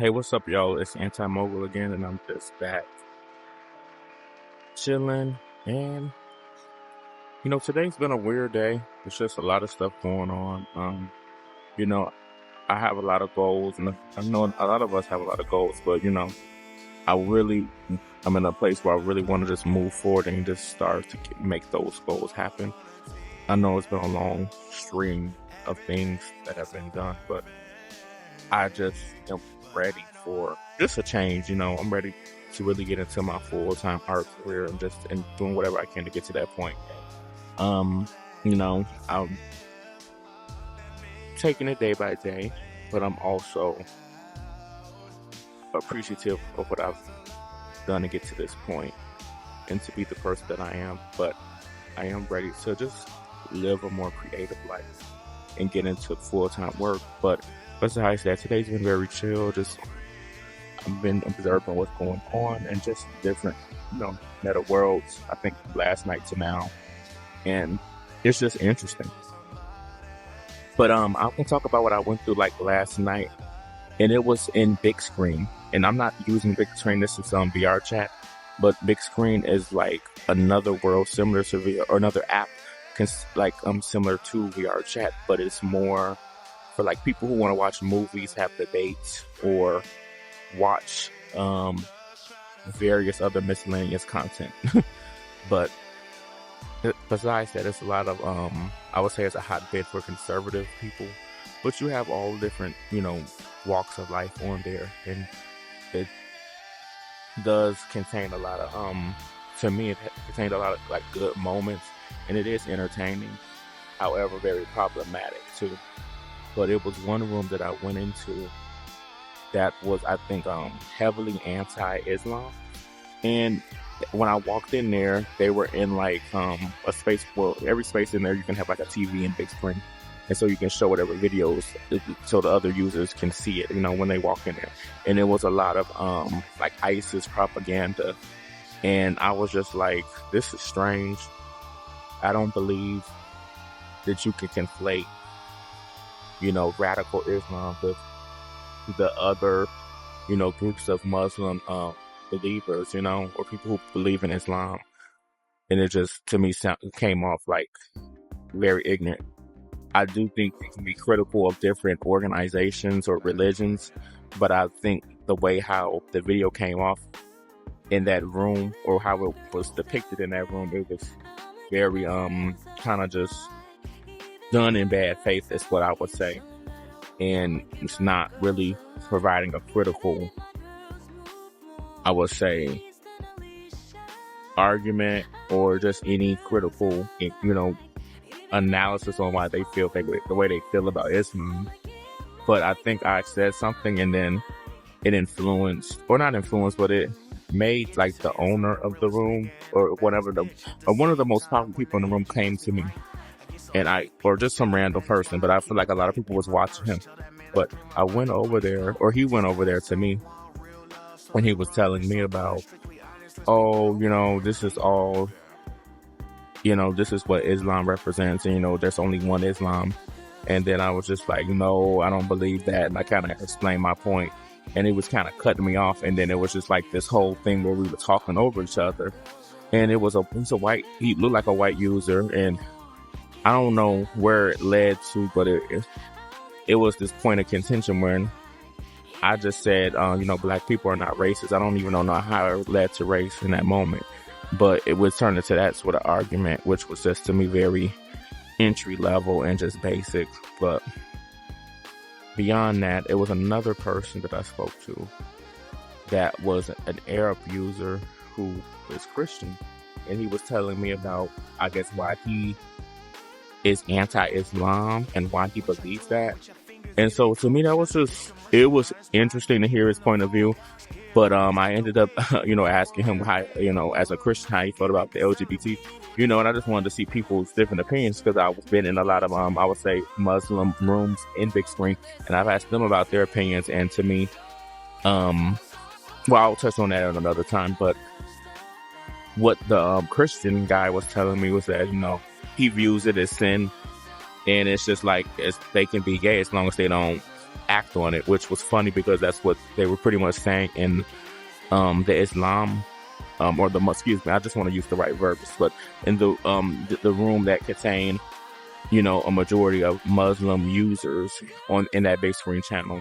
Hey, what's up, y'all? It's Anti-Mogul again, and I'm just back chilling. And, today's been a weird day. There's just a lot of stuff going on. You know, I have a lot of goals, and I know a lot of us have a lot of goals, but, I'm in a place where I really want to just move forward and just start to make those goals happen. I know it's been a long string of things that have been done, but I just am ready for just a change. I'm ready to really get into my full-time art career and doing whatever I can to get to that point. I'm taking it day by day, but I'm also appreciative of what I've done to get to this point and to be the person that I am. But I am ready to just live a more creative life and get into full-time work. But besides that, today's been very chill. I've been observing what's going on and just different, meta worlds, I think last night to now. And it's just interesting. But I can talk about what I went through like last night, and it was in Bigscreen. And I'm not using Bigscreen, this is VR chat, but Bigscreen is like another world similar to VR, or another app similar to VR chat, but it's more for like people who want to watch movies, have debates, or watch various other miscellaneous content. But besides that, it's a lot of I would say it's a hotbed for conservative people, but you have all different walks of life on there, and it does contain a lot of to me it contains a lot of like good moments, and it is entertaining, however very problematic too. But it was one room that I went into that was, I think, heavily anti-Islam. And when I walked in there, they were in like a space. Well, every space in there you can have like a TV and big screen, and so you can show whatever videos so the other users can see it. When they walk in there, and it was a lot of like ISIS propaganda, and I was just like, this is strange. I don't believe that you can conflate, radical Islam with the other, groups of Muslim believers, or people who believe in Islam. And it just, to me, came off like very ignorant. I do think you can be critical of different organizations or religions, but I think the way how the video came off in that room, or how it was depicted in that room, it was very kind of just done in bad faith, is what I would say. And it's not really providing a critical, I would say, argument or just any critical, analysis on why they feel the way they feel about Islam. But I think I said something, and then it influenced, or not influenced, but it made like the owner of the room, or one of the most powerful people in the room came to me. And or just some random person, but I feel like a lot of people was watching him. But I went over there, or he went over there to me, and he was telling me about, this is all, this is what Islam represents, and there's only one Islam. And then I was just like, no, I don't believe that. And I kind of explained my point, and he was kind of cutting me off. And then it was just like this whole thing where we were talking over each other. And he looked like a white user, and I don't know where it led to, but it was this point of contention when I just said, black people are not racist. I don't even know how it led to race in that moment, but it was turned into that sort of argument, which was just, to me, very entry level and just basic. But beyond that, it was another person that I spoke to that was an Arab user who is Christian, and he was telling me about, I guess, why he is anti-Islam and why he believes that. And so to me, it was interesting to hear his point of view. But I ended up, asking him how, as a Christian, how he felt about the LGBT, and I just wanted to see people's different opinions, because I've been in a lot of, I would say, Muslim rooms in Bigscreen, and I've asked them about their opinions. And to me, I'll touch on that at another time, but what the Christian guy was telling me was that, he views it as sin, and it's just like, they can be gay as long as they don't act on it, which was funny because that's what they were pretty much saying in the Islam, or the, excuse me, I just want to use the right verbs, but in the room that contained, you know, a majority of Muslim users in that big screen channel.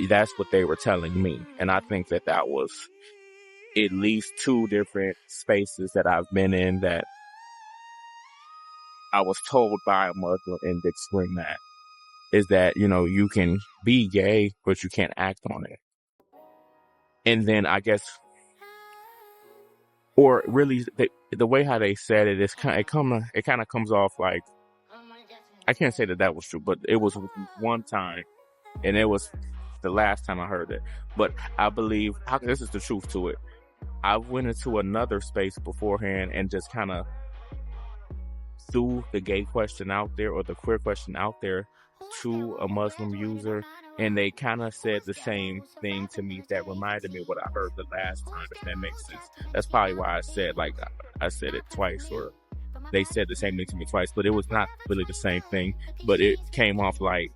That's what they were telling me. And I think that was at least 2 different spaces that I've been in that I was told by a Muslim in big screen that is that, you know, you can be gay, but you can't act on it. And then I guess, or really the way how they said it is it kind of comes off like, I can't say that was true, but it was one time, and it was the last time I heard it. But I believe, this is the truth to it. I went into another space beforehand and just kind of threw the gay question out there or the queer question out there to a Muslim user, and they kind of said the same thing to me that reminded me of what I heard the last time, if that makes sense. That's probably why I said it twice, or they said the same thing to me twice, but it was not really the same thing. But it came off like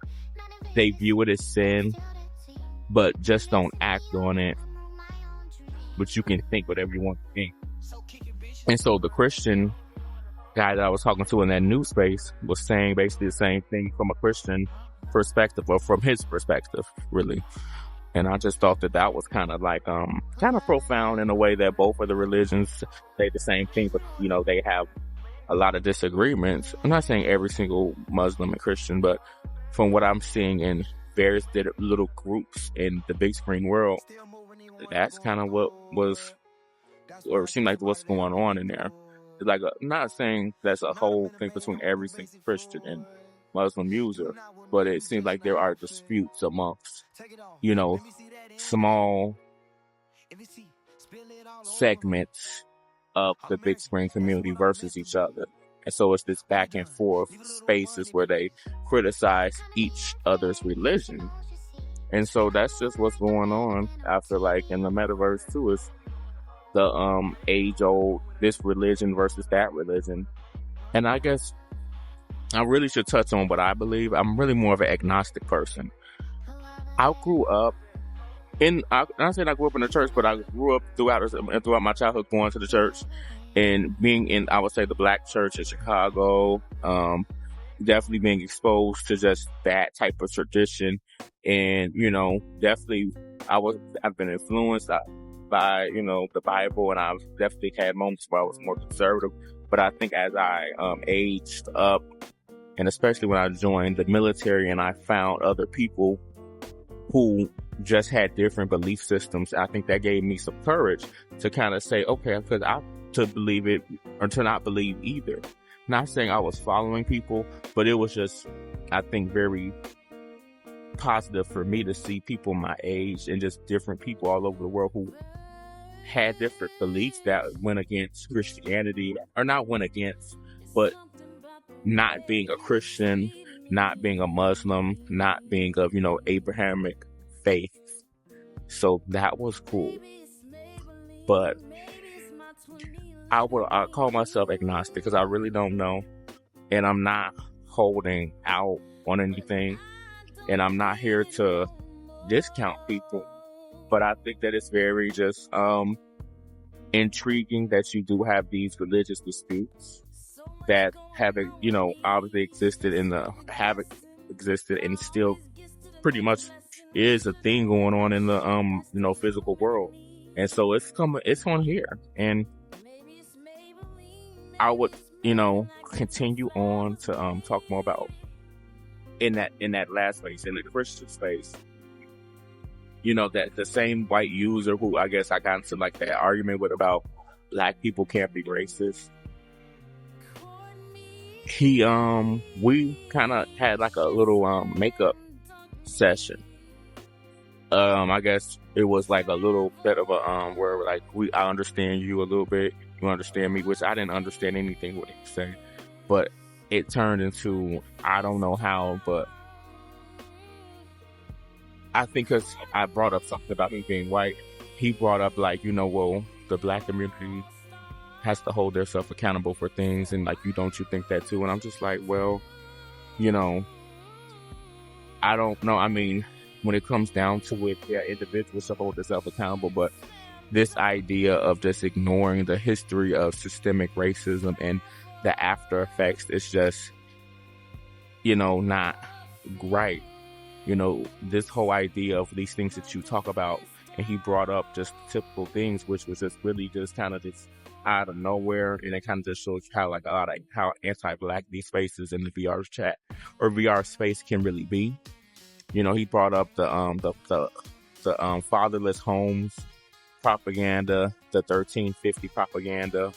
they view it as sin, but just don't act on it. But you can think whatever you want to think. And so the Christian guy that I was talking to in that new space was saying basically the same thing from a Christian perspective, or from his perspective, really. And I just thought that was kind of like, kind of profound in a way that both of the religions say the same thing, but, you know, they have a lot of disagreements. I'm not saying every single Muslim and Christian, but from what I'm seeing in various little groups in the big screen world, that's kind of what was, or seemed like what's going on in there. It's like, I'm not saying that's a whole thing between every single Christian and Muslim user, but it seems like there are disputes amongst, you know, small segments of the big screen community versus each other. And so it's this back and forth spaces where they criticize each other's religion. And so that's just what's going on. I feel like in the metaverse too, is the age old, this religion versus that religion. And I guess I really should touch on what I believe. I'm really more of an agnostic person. I grew up I said I grew up in the church, but I grew up throughout my childhood going to the church and being in, I would say, the black church in Chicago, definitely being exposed to just that type of tradition. And, you know, definitely I've been influenced by, you know, the Bible, and I've definitely had moments where I was more conservative. But I think as I aged up, and especially when I joined the military and I found other people who just had different belief systems, I think that gave me some courage to kind of say, okay, because to believe it or to not believe either. Not saying I was following people, but it was just, I think, very positive for me to see people my age and just different people all over the world who had different beliefs that went against Christianity, or not went against, but not being a Christian, not being a Muslim, not being of, you know, Abrahamic faith. So that was cool. But I call myself agnostic because I really don't know, and I'm not holding out on anything, and I'm not here to discount people, but I think that it's very just intriguing that you do have these religious disputes that have, you know, obviously existed and still pretty much is a thing going on in the you know, physical world. And so it's on here, and I would, you know, continue on to talk more about in that last space, in the Christian space, you know, that the same white user who I guess I got into like that argument with about black people can't be racist. We kind of had like a little makeup session. I guess it was like a little bit of a where like I understand you a little bit, you understand me, which I didn't understand anything what he said, but it turned into, I don't know how, but I think because I brought up something about him being white, he brought up like, you know, well, the black community has to hold themselves accountable for things, and like, don't you think that too? And I'm just like, well, you know, I don't know. I mean, when it comes down to it, yeah, individuals should hold themselves accountable, but this idea of just ignoring the history of systemic racism and the after effects is just, not right. This whole idea of these things that you talk about, and he brought up just typical things, which was just really just kind of just out of nowhere, and it kind of just shows how like a lot of how anti-black these spaces in the VR chat or VR space can really be. He brought up the fatherless homes propaganda, the 1350 propaganda,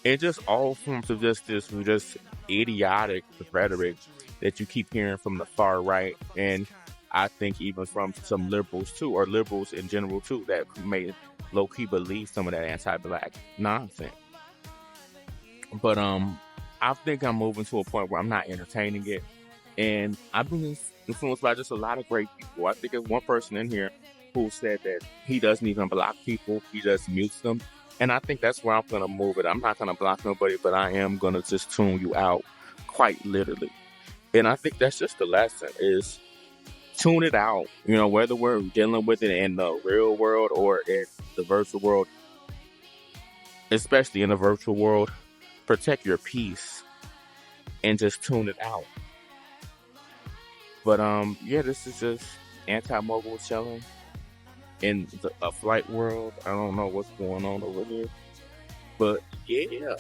and just all forms of just idiotic rhetoric that you keep hearing from the far right, and I think even from some liberals too, or liberals in general too, that may low key believe some of that anti-black nonsense. But I think I'm moving to a point where I'm not entertaining it, and I've been influenced by just a lot of great people. I think there's one person in here who said that he doesn't even block people; he just mutes them. And I think that's where I'm gonna move it. I'm not gonna block nobody, but I am gonna just tune you out, quite literally. And I think that's just the lesson: is tune it out. Whether we're dealing with it in the real world or in the virtual world, especially in the virtual world, protect your peace and just tune it out. But yeah, this is just anti-mogul chilling in a flight world. I don't know what's going on over here, but yeah.